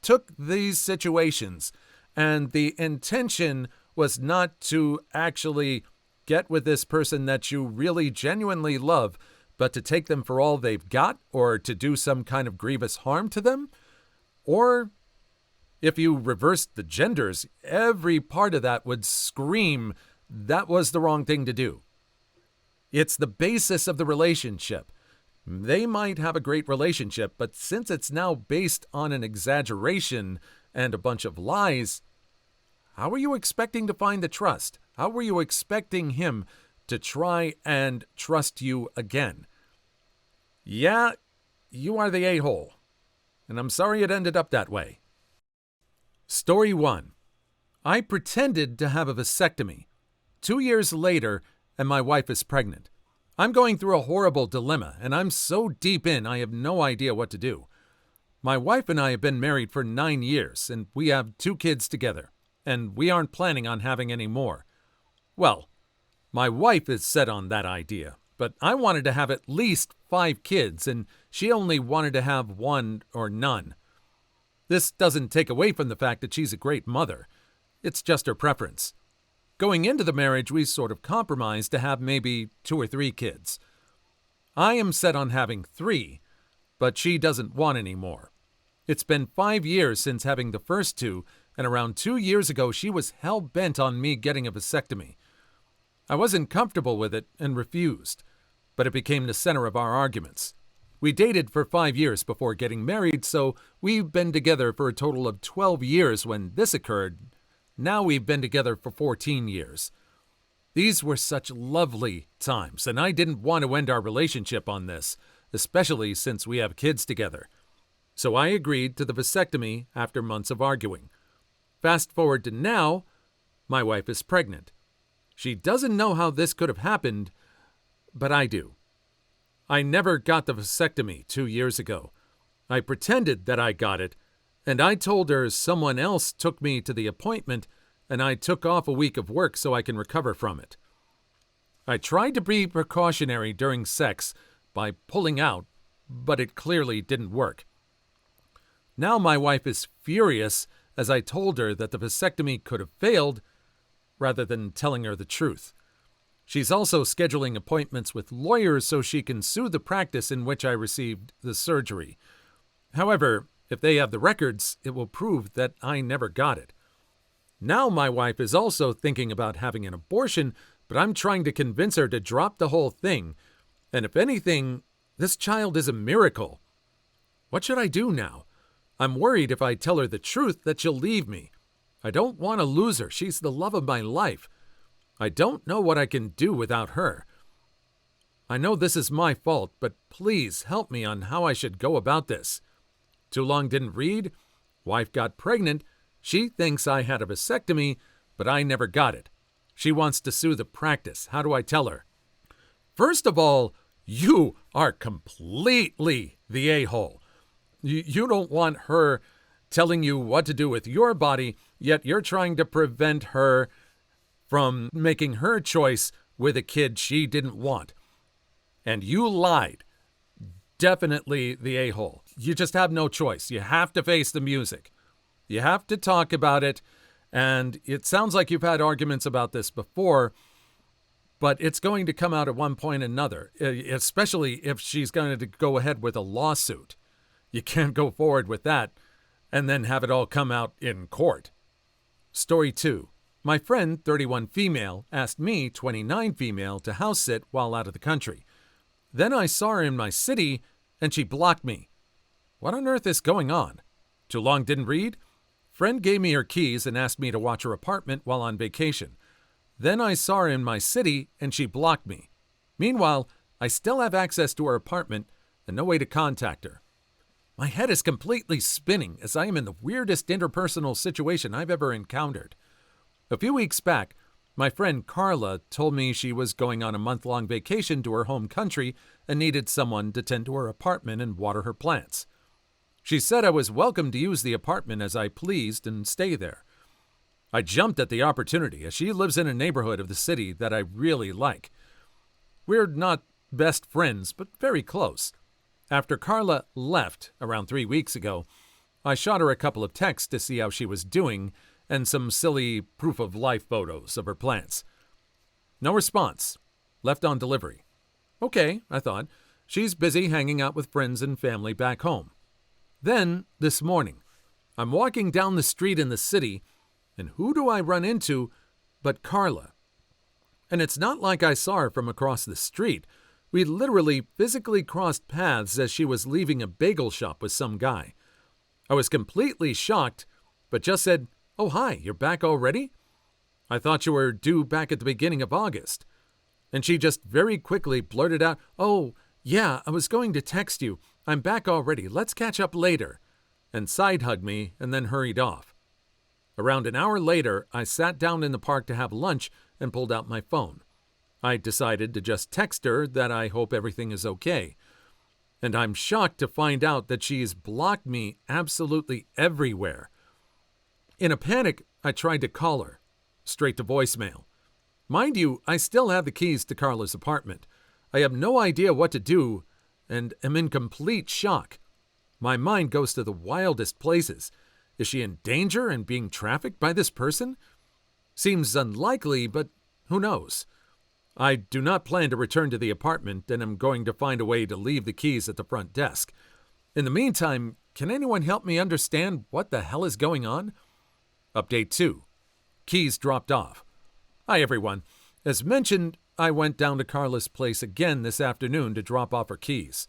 took these situations and the intention was not to actually get with this person that you really genuinely love, but to take them for all they've got or to do some kind of grievous harm to them, or if you reversed the genders, every part of that would scream that was the wrong thing to do. It's the basis of the relationship. They might have a great relationship, but since it's now based on an exaggeration and a bunch of lies, how are you expecting to find the trust? How were you expecting him to try and trust you again? Yeah, you are the a-hole, and I'm sorry it ended up that way. Story 1. I pretended to have a vasectomy. 2 years later, and my wife is pregnant. I'm going through a horrible dilemma, and I'm so deep in I have no idea what to do. My wife and I have been married for 9 years, and we have 2 kids together, and we aren't planning on having any more. Well, my wife is set on that idea, but I wanted to have at least 5 kids, and she only wanted to have 1 or none. This doesn't take away from the fact that she's a great mother. It's just her preference. Going into the marriage, we sort of compromised to have maybe 2 or 3 kids. I am set on having 3, but she doesn't want any more. It's been 5 years since having the first 2, and around 2 years ago she was hell-bent on me getting a vasectomy. I wasn't comfortable with it and refused, but it became the center of our arguments. We dated for 5 years before getting married, so we've been together for a total of 12 years when this occurred. Now we've been together for 14 years. These were such lovely times, and I didn't want to end our relationship on this, especially since we have kids together. So I agreed to the vasectomy after months of arguing. Fast forward to now, my wife is pregnant. She doesn't know how this could have happened, but I do. I never got the vasectomy 2 years ago. I pretended that I got it, and I told her someone else took me to the appointment, and I took off a week of work so I can recover from it. I tried to be precautionary during sex by pulling out, but it clearly didn't work. Now my wife is furious as I told her that the vasectomy could have failed, rather than telling her the truth. She's also scheduling appointments with lawyers so she can sue the practice in which I received the surgery. However, if they have the records, it will prove that I never got it. Now my wife is also thinking about having an abortion, but I'm trying to convince her to drop the whole thing. And if anything, this child is a miracle. What should I do now? I'm worried if I tell her the truth that she'll leave me. I don't want to lose her. She's the love of my life. I don't know what I can do without her. I know this is my fault, but please help me on how I should go about this. Too long didn't read. Wife got pregnant. She thinks I had a vasectomy, but I never got it. She wants to sue the practice. How do I tell her? First of all, you are completely the a-hole. You don't want her telling you what to do with your body, yet you're trying to prevent her from making her choice with a kid she didn't want. And you lied. Definitely the a-hole. You just have no choice. You have to face the music. You have to talk about it, and it sounds like you've had arguments about this before, but it's going to come out at one point or another, especially if she's going to go ahead with a lawsuit. You can't go forward with that and then have it all come out in court. Story 2. My friend, 31 female, asked me, 29 female, to house sit while out of the country. Then I saw her in my city, and she blocked me. What on earth is going on? Too long didn't read? Friend gave me her keys and asked me to watch her apartment while on vacation. Then I saw her in my city, and she blocked me. Meanwhile, I still have access to her apartment and no way to contact her. My head is completely spinning as I am in the weirdest interpersonal situation I've ever encountered. A few weeks back, my friend Carla told me she was going on a month-long vacation to her home country and needed someone to tend to her apartment and water her plants. She said I was welcome to use the apartment as I pleased and stay there. I jumped at the opportunity as she lives in a neighborhood of the city that I really like. We're not best friends, but very close. After Carla left around 3 weeks ago, I shot her a couple of texts to see how she was doing and some silly proof-of-life photos of her plants. No response. Left on delivery. Okay, I thought. She's busy hanging out with friends and family back home. Then, this morning, I'm walking down the street in the city, and who do I run into but Carla? And it's not like I saw her from across the street. We literally physically crossed paths as she was leaving a bagel shop with some guy. I was completely shocked, but just said, "Oh, hi, you're back already? I thought you were due back at the beginning of August." And she just very quickly blurted out, "Oh, yeah, I was going to text you. I'm back already. Let's catch up later," and side-hugged me and then hurried off. Around an hour later, I sat down in the park to have lunch and pulled out my phone. I decided to just text her that I hope everything is okay. And I'm shocked to find out that she's blocked me absolutely everywhere. In a panic, I tried to call her, straight to voicemail. Mind you, I still have the keys to Carla's apartment. I have no idea what to do and am in complete shock. My mind goes to the wildest places. Is she in danger and being trafficked by this person? Seems unlikely, but who knows? I do not plan to return to the apartment and am going to find a way to leave the keys at the front desk. In the meantime, can anyone help me understand what the hell is going on? Update 2. Keys dropped off. Hi, everyone. As mentioned, I went down to Carla's place again this afternoon to drop off her keys.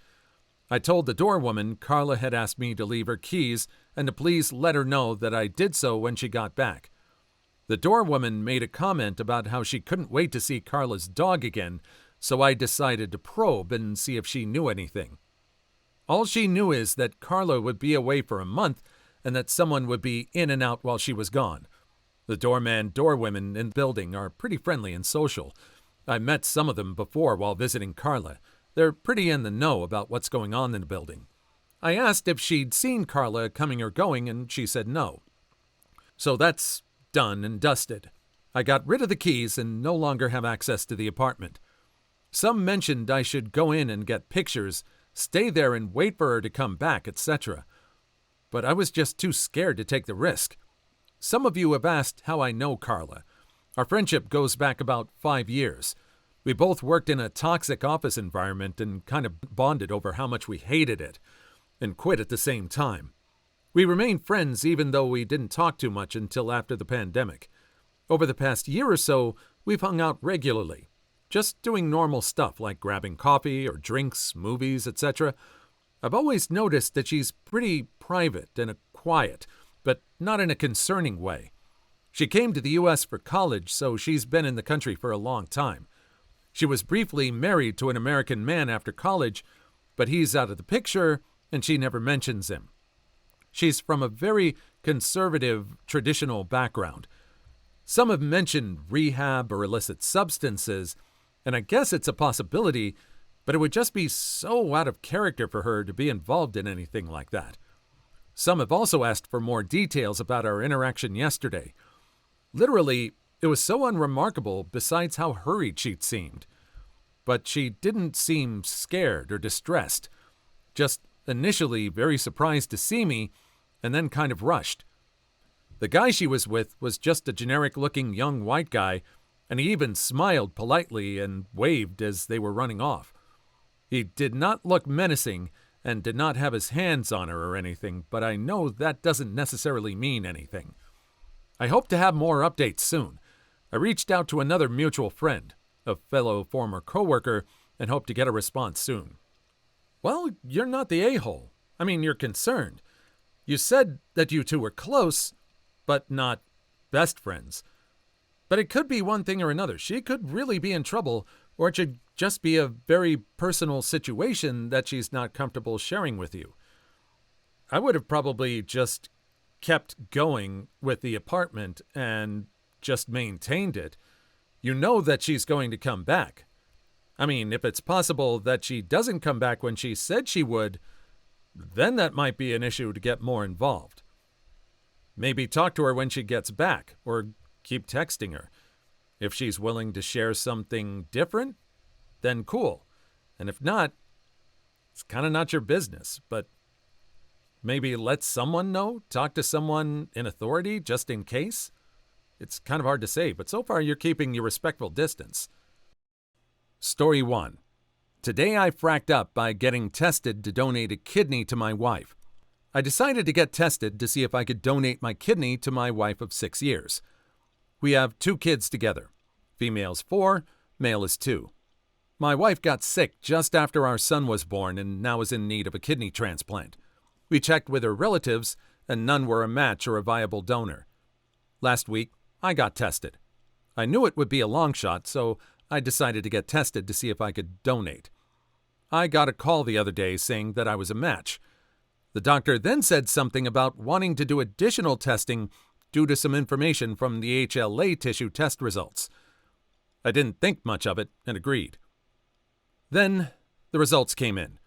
I told the doorwoman Carla had asked me to leave her keys and to please let her know that I did so when she got back. The doorwoman made a comment about how she couldn't wait to see Carla's dog again, so I decided to probe and see if she knew anything. All she knew is that Carla would be away for a month and that someone would be in and out while she was gone. The doorwomen in the building are pretty friendly and social. I met some of them before while visiting Carla. They're pretty in the know about what's going on in the building. I asked if she'd seen Carla coming or going, and she said no. So that's done and dusted. I got rid of the keys and no longer have access to the apartment. Some mentioned I should go in and get pictures, stay there and wait for her to come back, etc. But I was just too scared to take the risk. Some of you have asked how I know Carla. Our friendship goes back about 5 years. We both worked in a toxic office environment and kind of bonded over how much we hated it, and quit at the same time. We remained friends even though we didn't talk too much until after the pandemic. Over the past year or so, we've hung out regularly, just doing normal stuff like grabbing coffee or drinks, movies, etc. I've always noticed that she's pretty private and quiet, but not in a concerning way. She came to the U.S. for college, so she's been in the country for a long time. She was briefly married to an American man after college, but he's out of the picture and she never mentions him. She's from a very conservative, traditional background. Some have mentioned rehab or illicit substances, and I guess it's a possibility, but it would just be so out of character for her to be involved in anything like that. Some have also asked for more details about our interaction yesterday. Literally, it was so unremarkable besides how hurried she'd seemed. But she didn't seem scared or distressed, just initially very surprised to see me, and then kind of rushed. The guy she was with was just a generic-looking young white guy, and he even smiled politely and waved as they were running off. He did not look menacing and did not have his hands on her or anything, but I know that doesn't necessarily mean anything. I hope to have more updates soon. I reached out to another mutual friend, a fellow former coworker, and hope to get a response soon. Well, you're not the a-hole. I mean, you're concerned. You said that you two were close, but not best friends. But it could be one thing or another. She could really be in trouble, or it should just be a very personal situation that she's not comfortable sharing with you. I would have probably just kept going with the apartment and just maintained it. You know that she's going to come back. I mean, if it's possible that she doesn't come back when she said she would, then that might be an issue to get more involved. Maybe talk to her when she gets back, or keep texting her. If she's willing to share something different, then cool. And if not, it's kind of not your business, but maybe let someone know, talk to someone in authority just in case. It's kind of hard to say, but so far you're keeping your respectful distance. Story 1. Today I fracked up by getting tested to donate a kidney to my wife. I decided to get tested to see if I could donate my kidney to my wife of 6 years. We have 2 kids together. Female's 4, male is 2. My wife got sick just after our son was born and now is in need of a kidney transplant. We checked with her relatives, and none were a match or a viable donor. Last week, I got tested. I knew it would be a long shot, so I decided to get tested to see if I could donate. I got a call the other day saying that I was a match. The doctor then said something about wanting to do additional testing due to some information from the HLA tissue test results. I didn't think much of it and agreed. Then the results came in.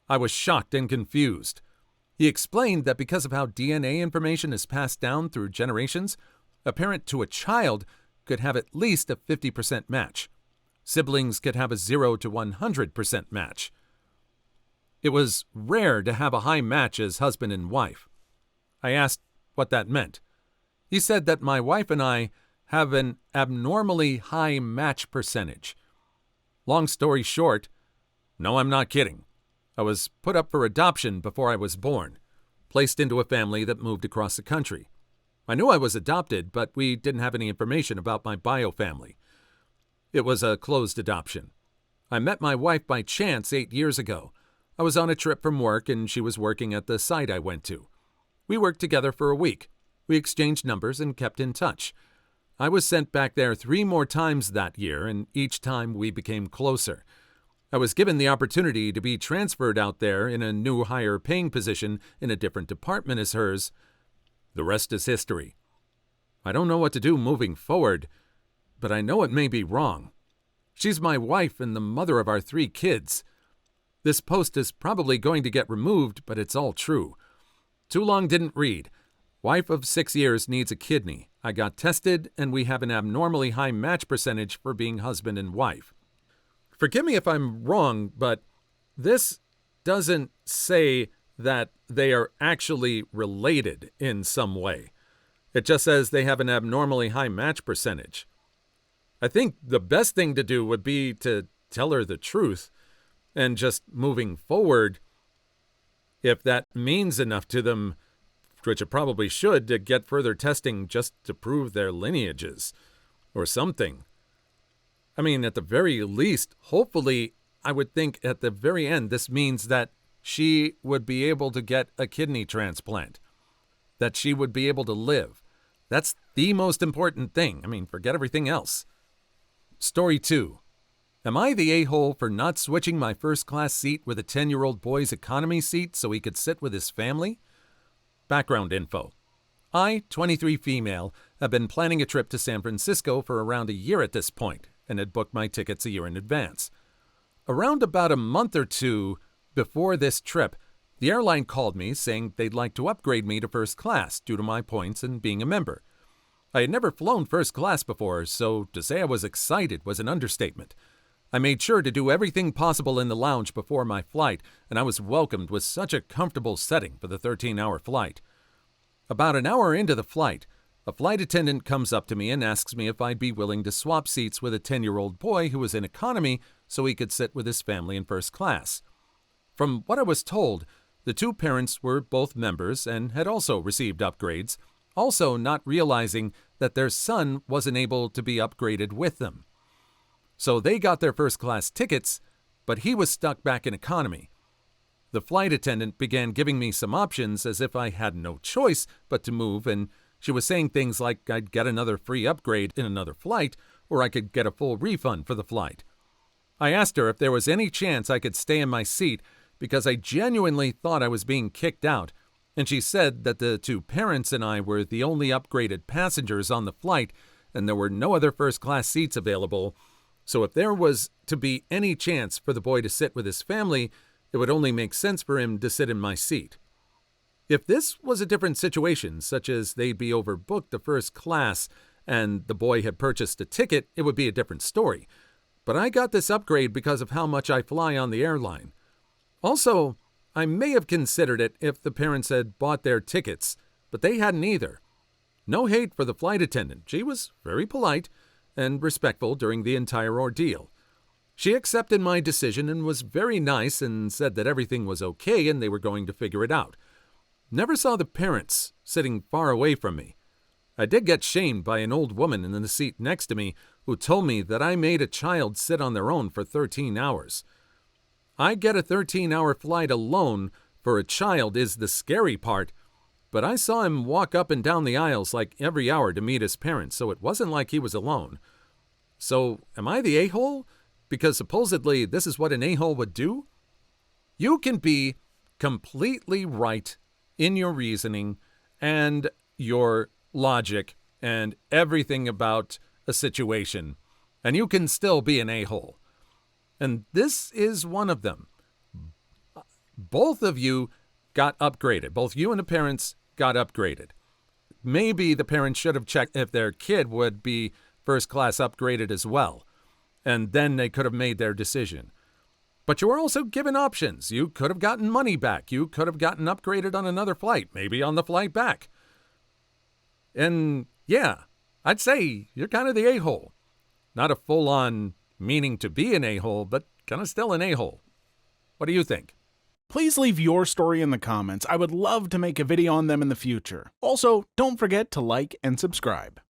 I was shocked and confused. He explained that because of how DNA information is passed down through generations, a parent to a child could have at least a 50% match. Siblings could have a 0 to 100% match. It was rare to have a high match as husband and wife. I asked what that meant. He said that my wife and I have an abnormally high match percentage. Long story short, no, I'm not kidding. I was put up for adoption before I was born, placed into a family that moved across the country. I knew I was adopted, but we didn't have any information about my bio family. It was a closed adoption. I met my wife by chance 8 years ago. I was on a trip from work and she was working at the site I went to. We worked together for a week. We exchanged numbers and kept in touch. I was sent back there 3 more times that year, and each time we became closer. I was given the opportunity to be transferred out there in a new higher paying position in a different department as hers. The rest is history. I don't know what to do moving forward, but I know it may be wrong. She's my wife and the mother of our 3 kids. This post is probably going to get removed, but it's all true. Too long didn't read. Wife of 6 years needs a kidney. I got tested, and we have an abnormally high match percentage for being husband and wife. Forgive me if I'm wrong, but this doesn't say that they are actually related in some way. It just says they have an abnormally high match percentage. I think the best thing to do would be to tell her the truth, and just moving forward, if that means enough to them, which it probably should, to get further testing just to prove their lineages, or something. I mean, at the very least, hopefully, I would think at the very end, this means that she would be able to get a kidney transplant, that she would be able to live. That's the most important thing. I mean, forget everything else. Story 2. Am I the a-hole for not switching my first-class seat with a 10-year-old boy's economy seat so he could sit with his family? Background info. I, 23 female, have been planning a trip to San Francisco for around a year at this point, and had booked my tickets a year in advance. Around about a month or 2 before this trip, the airline called me saying they'd like to upgrade me to first class due to my points and being a member. I had never flown first class before, so to say I was excited was an understatement. I made sure to do everything possible in the lounge before my flight, and I was welcomed with such a comfortable setting for the 13-hour flight. About an hour into the flight, a flight attendant comes up to me and asks me if I'd be willing to swap seats with a 10-year-old boy who was in economy so he could sit with his family in first class. From what I was told, the 2 parents were both members and had also received upgrades, also not realizing that their son wasn't able to be upgraded with them. So they got their first-class tickets, but he was stuck back in economy. The flight attendant began giving me some options as if I had no choice but to move, and she was saying things like I'd get another free upgrade in another flight, or I could get a full refund for the flight. I asked her if there was any chance I could stay in my seat because I genuinely thought I was being kicked out, and she said that the 2 parents and I were the only upgraded passengers on the flight and there were no other first-class seats available. So if there was to be any chance for the boy to sit with his family, it would only make sense for him to sit in my seat. If this was a different situation, such as they'd be overbooked to first class and the boy had purchased a ticket, it would be a different story. But I got this upgrade because of how much I fly on the airline. Also, I may have considered it if the parents had bought their tickets, but they hadn't either. No hate for the flight attendant. She was very polite and respectful during the entire ordeal. She accepted my decision and was very nice and said that everything was okay and they were going to figure it out. Never saw the parents, sitting far away from me. I did get shamed by an old woman in the seat next to me who told me that I made a child sit on their own for 13 hours. I get a 13-hour flight alone for a child is the scary part, but I saw him walk up and down the aisles like every hour to meet his parents, so it wasn't like he was alone. So, am I the a-hole? Because supposedly this is what an a-hole would do? You can be completely right in your reasoning and your logic and everything about a situation, and you can still be an a-hole. And this is one of them. Both of you got upgraded. Both you and the parents got upgraded. Maybe the parents should have checked if their kid would be first class upgraded as well, and then they could have made their decision. But you were also given options. You could have gotten money back. You could have gotten upgraded on another flight, maybe on the flight back. And yeah, I'd say you're kind of the a-hole. Not a full-on meaning to be an a-hole, but kind of still an a-hole. What do you think? Please leave your story in the comments. I would love to make a video on them in the future. Also, don't forget to like and subscribe.